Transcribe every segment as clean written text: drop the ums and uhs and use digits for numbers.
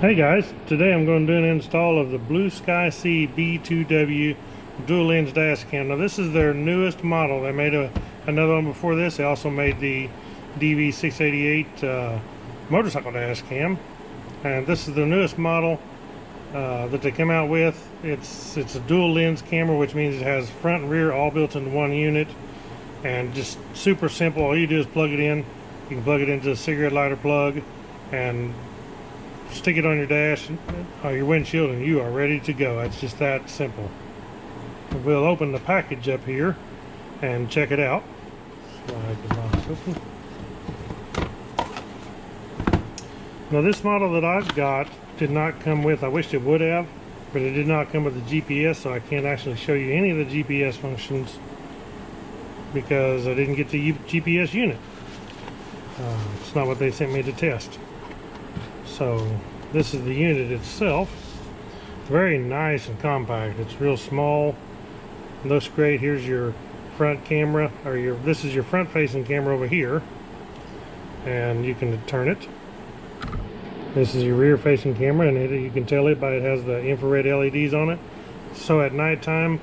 Hey guys, today I'm going to do an install of the BlueSkySea B2W dual lens dash cam. Now this is their newest model. They made another one before this. They also made the DV688 motorcycle dash cam, and this is the newest model that they come out with. It's a dual lens camera, which means it has front and rear all built into one unit, and just super simple. All you do is plug it in. You can plug it into a cigarette lighter plug and stick it on your dash or your windshield, and you are ready to go. It's just that simple. We'll open the package up here and check it out. Slide the box open. Now this model that I've got did not come with, I wished it would have, but it did not come with the GPS, so I can't actually show you any of the GPS functions because I didn't get the GPS unit. It's not what they sent me to test. So this is the unit itself. Very nice and compact. It's real small. Looks great. Here's your front camera, or this is your front facing camera over here, and you can turn it. This is your rear facing camera, and you can tell it has the infrared LEDs on it. So at nighttime,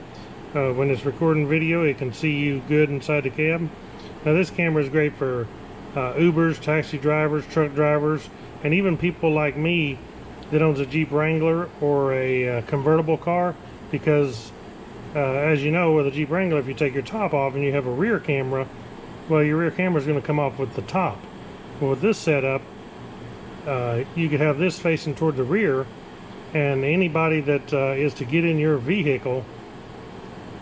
when it's recording video, it can see you good inside the cab. Now this camera is great for Ubers, taxi drivers, truck drivers, and even people like me that owns a Jeep Wrangler or a convertible car, because as you know, with a Jeep Wrangler, if you take your top off and you have a rear camera, well, your rear camera is going to come off with the top. Well, with this setup, you could have this facing toward the rear, and anybody that is to get in your vehicle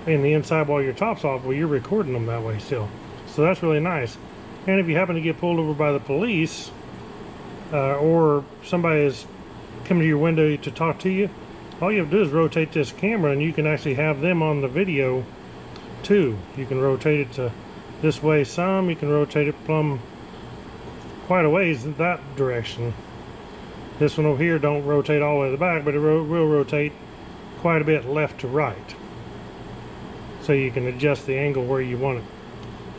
in the inside while your top's off, well, you're recording them that way still. So that's really nice. And if you happen to get pulled over by the police, or somebody is coming to your window to talk to you, all you have to do is rotate this camera, and you can actually have them on the video too. You can rotate it to this way some, you can rotate it from quite a ways in that direction. This one over here don't rotate all the way to the back, but it will rotate quite a bit left to right, so you can adjust the angle where you want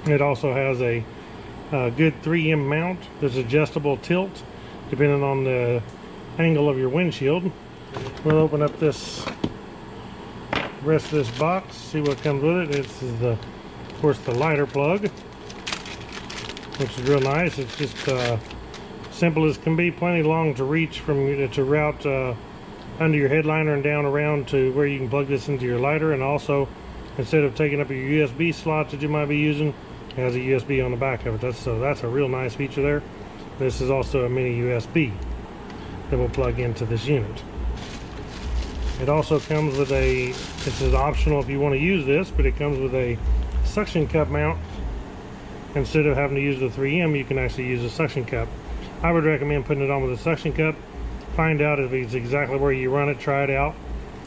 it. It also has a good 3M mount. There's adjustable tilt depending on the angle of your windshield. We'll open up this rest of this box, see what comes with it. This is of course the lighter plug, which is real nice. It's just simple as can be, plenty long to reach to route under your headliner and down around to where you can plug this into your lighter. And also, instead of taking up your USB slot that you might be using, it has a USB on the back of it. That's a real nice feature there. This is also a mini USB that will plug into this unit. It also comes with this is optional if you want to use this, but it comes with a suction cup mount. Instead of having to use the 3M, you can actually use a suction cup. I would recommend putting it on with a suction cup. Find out if it's exactly where you run it, try it out.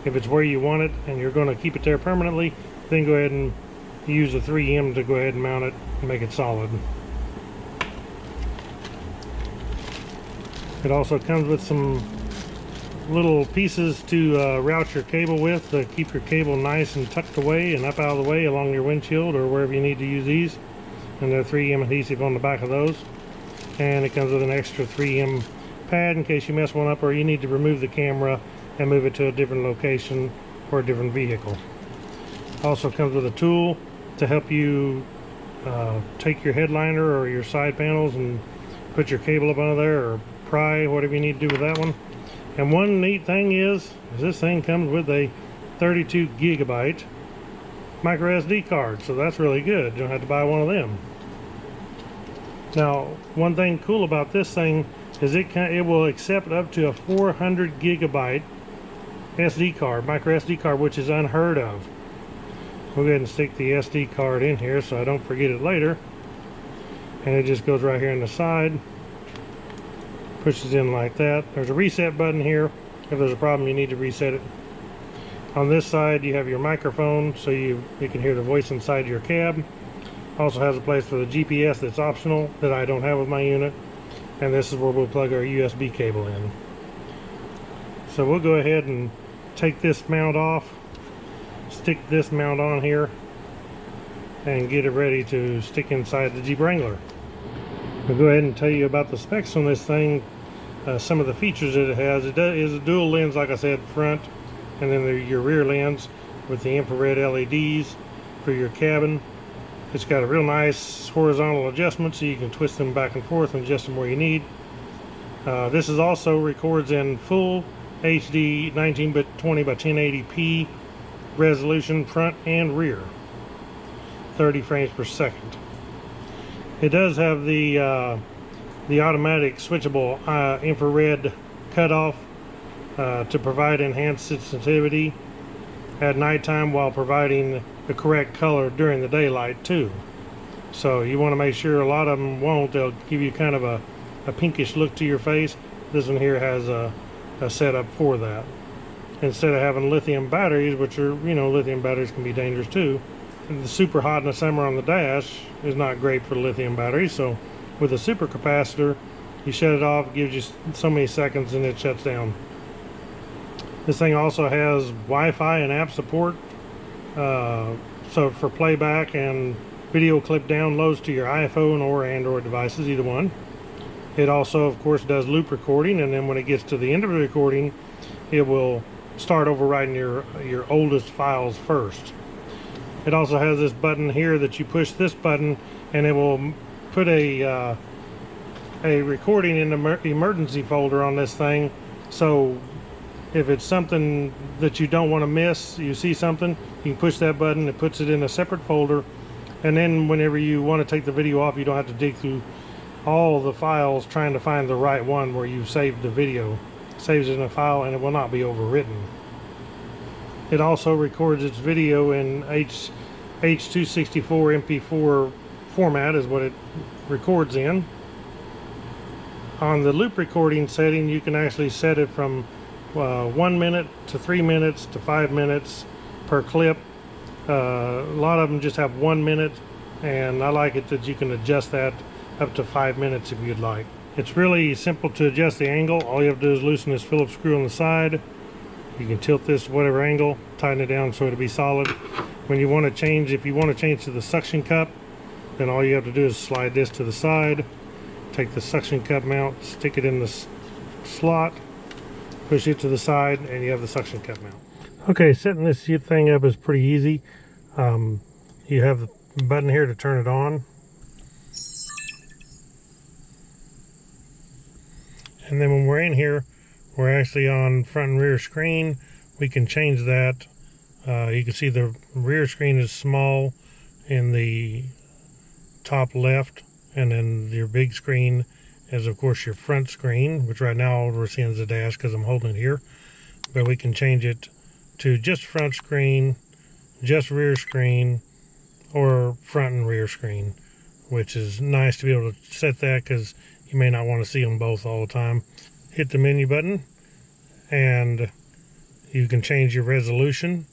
If it's where you want it and you're going to keep it there permanently, then go ahead and use the 3M to go ahead and mount it and make it solid. It also comes with some little pieces to route your cable with, to keep your cable nice and tucked away and up out of the way along your windshield or wherever you need to use these. And they're 3M adhesive on the back of those. And it comes with an extra 3M pad in case you mess one up or you need to remove the camera and move it to a different location or a different vehicle. Also comes with a tool to help you take your headliner or your side panels and put your cable up under there, or pry, whatever you need to do with that one. And one neat thing is this thing comes with a 32 gigabyte micro SD card, so that's really good. You don't have to buy one of them. Now, one thing cool about this thing is it will accept up to a 400 gigabyte SD card, micro SD card, which is unheard of. We'll go ahead and stick the SD card in here so I don't forget it later. And it just goes right here on the side. Pushes in like that. There's a reset button here. If there's a problem, you need to reset it. On this side, you have your microphone, so you can hear the voice inside your cab. Also has a place for the GPS that's optional, that I don't have with my unit. And this is where we'll plug our USB cable in. So we'll go ahead and take this mount off, stick this mount on here, and get it ready to stick inside the Jeep Wrangler. I'll go ahead and tell you about the specs on this thing some of the features that it has. It is a dual lens, like I said, front, and then your rear lens with the infrared LEDs for your cabin. It's got a real nice horizontal adjustment, so you can twist them back and forth and adjust them where you need. This is also records in full HD 1920 by 1080p resolution, front and rear, 30 frames per second. It does have the automatic switchable infrared cutoff to provide enhanced sensitivity at nighttime while providing the correct color during the daylight too. So you want to make sure. A lot of them won't. They'll give you kind of a pinkish look to your face. This one here has a setup for that. Instead of having lithium batteries, which are, you know, lithium batteries can be dangerous too. The super hot in the summer on the dash is not great for lithium batteries. So with a super capacitor, you shut it off, it gives you so many seconds and it shuts down. This thing also has Wi-Fi and app support, so for playback and video clip downloads to your iPhone or Android devices, either one. It also, of course, does loop recording, and then when it gets to the end of the recording, it will start overwriting your oldest files first. It also has this button here that you push this button, and it will put a recording in the emergency folder on this thing. So if it's something that you don't want to miss, you see something, you can push that button, it puts it in a separate folder, and then whenever you want to take the video off, you don't have to dig through all the files trying to find the right one where you saved the video. It saves it in a file and it will not be overwritten. It also records its video in H.264 MP4 format is what it records in. On the loop recording setting, you can actually set it from 1 minute to 3 minutes to 5 minutes per clip. A lot of them just have 1 minute, and I like it that you can adjust that up to 5 minutes if you'd like. It's really simple to adjust the angle. All you have to do is loosen this Phillips screw on the side. You can tilt this to whatever angle, tighten it down so it'll be solid. When you want to change, if you want to change to the suction cup, then all you have to do is slide this to the side, take the suction cup mount, stick it in the slot, push it to the side, and you have the suction cup mount. Okay, setting this thing up is pretty easy. You have the button here to turn it on. And then when we're in here, we're actually on front and rear screen. We can change that. You can see the rear screen is small in the top left, and then your big screen is of course your front screen, which right now all we're seeing is the dash because I'm holding it here. But we can change it to just front screen, just rear screen, or front and rear screen, which is nice to be able to set that because you may not want to see them both all the time. Hit the menu button and you can change your resolution.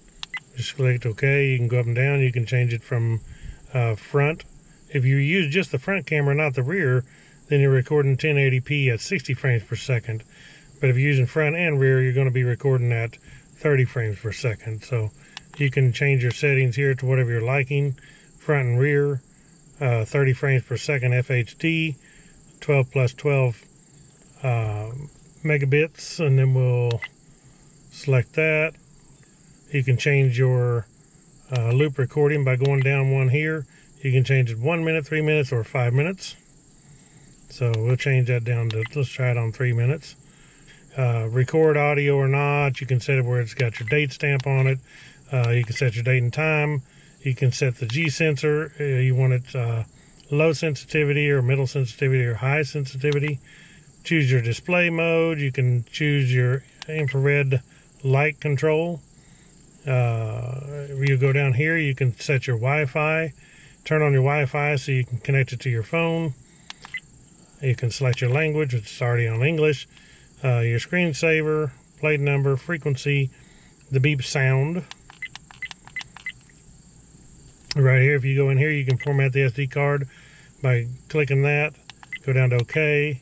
Just click OK. You can go up and down. You can change it from front. If you use just the front camera, not the rear, then you're recording 1080p at 60 frames per second. But if you're using front and rear, you're going to be recording at 30 frames per second. So you can change your settings here to whatever you're liking. Front and rear, 30 frames per second FHD, 12 plus 12 megabits, and then we'll select that. You can change your loop recording by going down one here. You can change it 1 minute, 3 minutes, or 5 minutes. So we'll change that down to, let's try it on 3 minutes. Record audio or not, you can set it where it's got your date stamp on it. You can set your date and time. You can set the G sensor. You want it low sensitivity or middle sensitivity or high sensitivity. Choose your display mode. You can choose your infrared light control. You go down here, you can set your Wi-Fi. Turn on your Wi-Fi so you can connect it to your phone. You can select your language, which is already on English. Your screensaver, plate number, frequency, the beep sound. Right here, if you go in here, you can format the SD card by clicking that. Go down to OK.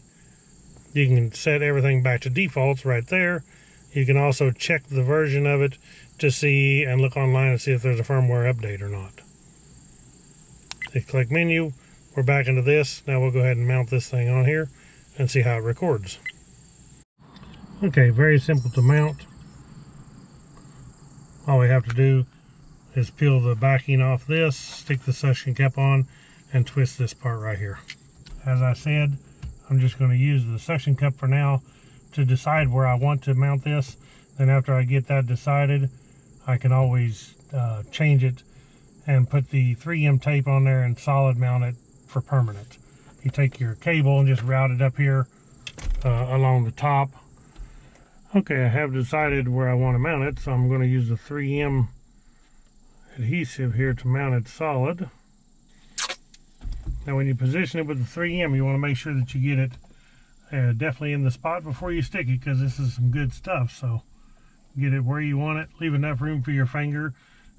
You can set everything back to defaults right there. You can also check the version of it to see and look online and see if there's a firmware update or not. You click menu. We're back into this. Now we'll go ahead and mount this thing on here and see how it records. Okay, very simple to mount. All we have to do is peel the backing off this, stick the suction cap on, and twist this part right here. As I said, I'm just going to use the suction cup for now to decide where I want to mount this. Then after I get that decided, I can always change it and put the 3M tape on there and solid mount it for permanent. You take your cable and just route it up here along the top. Okay, I have decided where I want to mount it, so I'm going to use the 3M adhesive here to mount it solid. Now when you position it with the 3M, you want to make sure that you get it definitely in the spot before you stick it, because this is some good stuff. So get it where you want it, leave enough room for your finger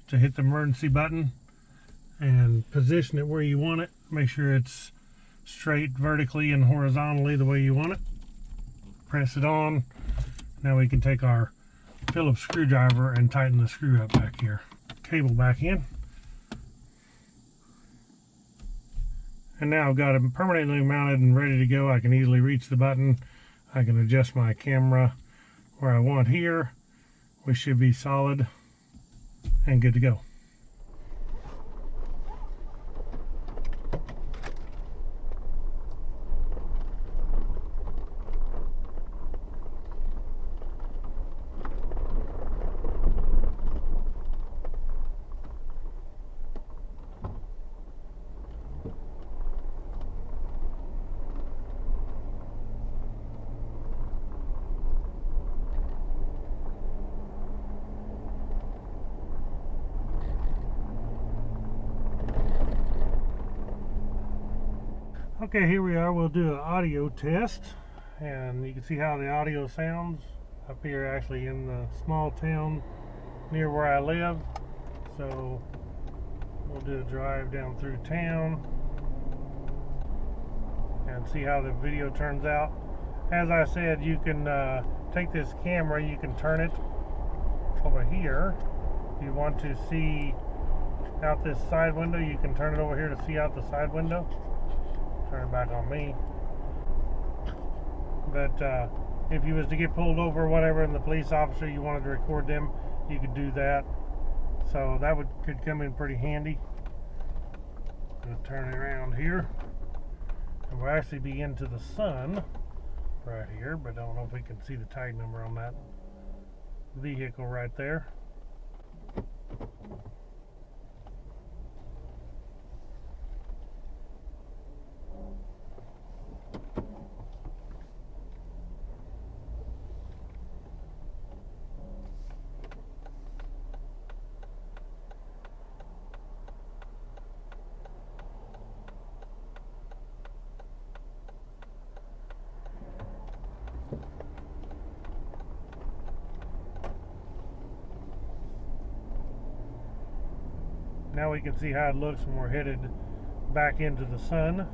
to hit the emergency button, and position it where you want it. Make sure it's straight vertically and horizontally the way you want it. Press it on. Now we can take our Phillips screwdriver and tighten the screw up back here. Cable back in. And now I've got it permanently mounted and ready to go. I can easily reach the button. I can adjust my camera where I want here. We should be solid and good to go. Okay, here we are. We'll do an audio test, and you can see how the audio sounds up here, actually in the small town near where I live. So we'll do a drive down through town and see how the video turns out. As I said, you can take this camera, you can turn it over here. If you want to see out this side window, you can turn it over here to see out the side window. Turn it back on me. But if you was to get pulled over or whatever, and the police officer, you wanted to record them, you could do that. So that could come in pretty handy. Gonna turn it around here, and we'll actually be into the sun right here, but I don't know if we can see the tag number on that vehicle right there. Now we can see how it looks when we're headed back into the sun.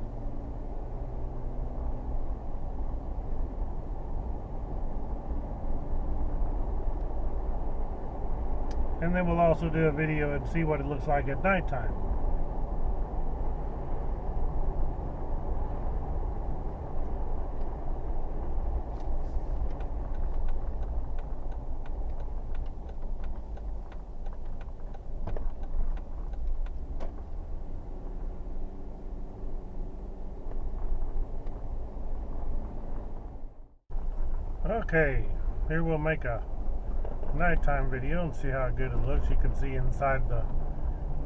And then we'll also do a video and see what it looks like at nighttime. Okay, here we'll make a nighttime video and see how good it looks. You can see inside the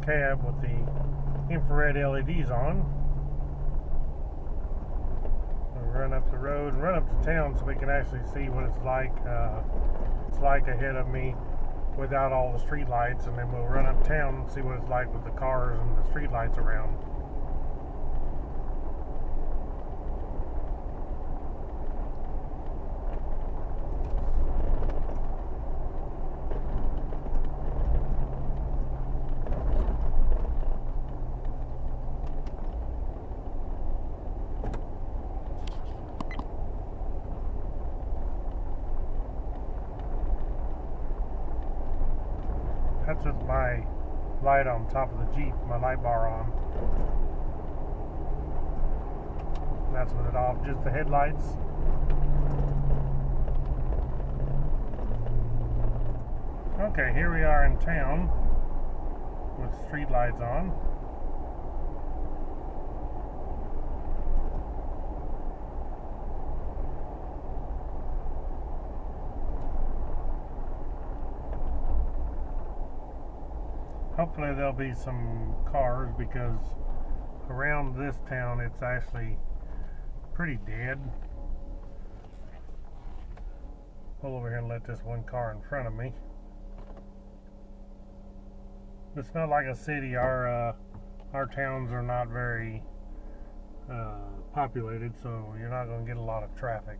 cab with the infrared LEDs on. We'll run up the road and run up to town so we can actually see what it's like ahead of me without all the street lights, and then we'll run up town and see what it's like with the cars and the street lights around. That's with my light on top of the Jeep, my light bar on. That's with it off, just the headlights. Okay, here we are in town with street lights on. Hopefully there'll be some cars, because around this town it's actually pretty dead. Pull over here and let this one car in front of me. It's not like a city. Our towns are not very populated, so you're not going to get a lot of traffic.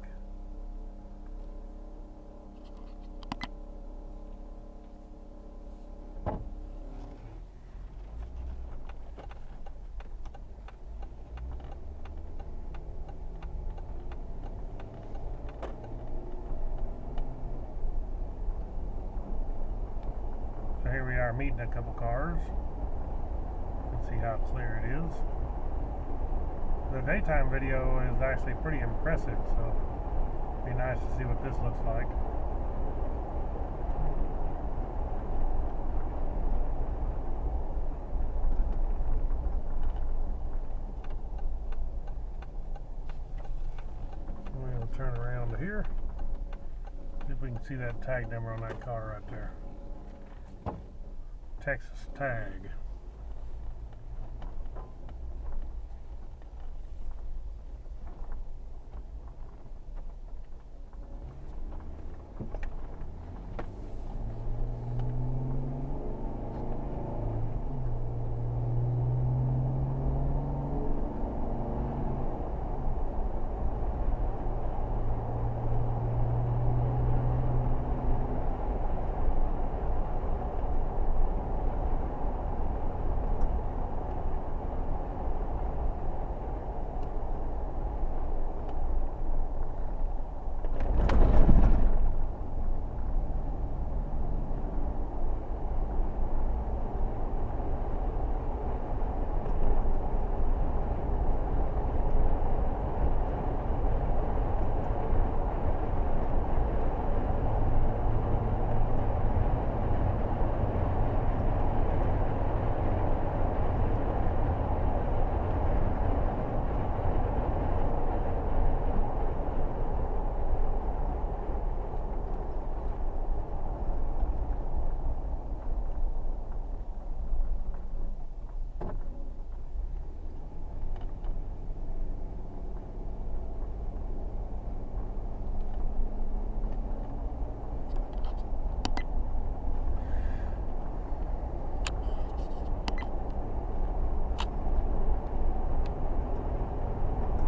So here we are meeting a couple cars. Let's see how clear it is. The daytime video is actually pretty impressive, so it'd be nice to see what this looks like. We're going to turn around to here. See if we can see that tag number on that car right there. Texas tag.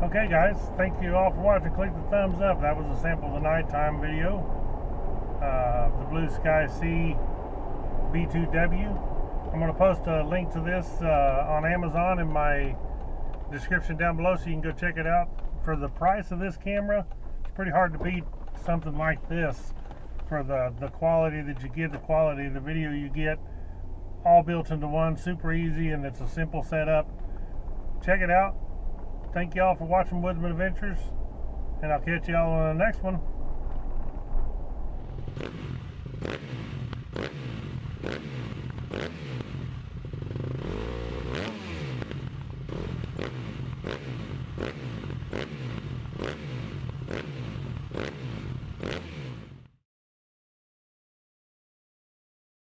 Okay guys, thank you all for watching. Click the thumbs up. That was a sample of the nighttime video of the BlueSkySea B2W. I'm going to post a link to this on Amazon in my description down below, so you can go check it out. For the price of this camera, it's pretty hard to beat something like this for the quality that you get, the quality of the video you get, all built into one, super easy, and it's a simple setup. Check it out. Thank y'all for watching Woodzman Adventures, and I'll catch y'all on the next one.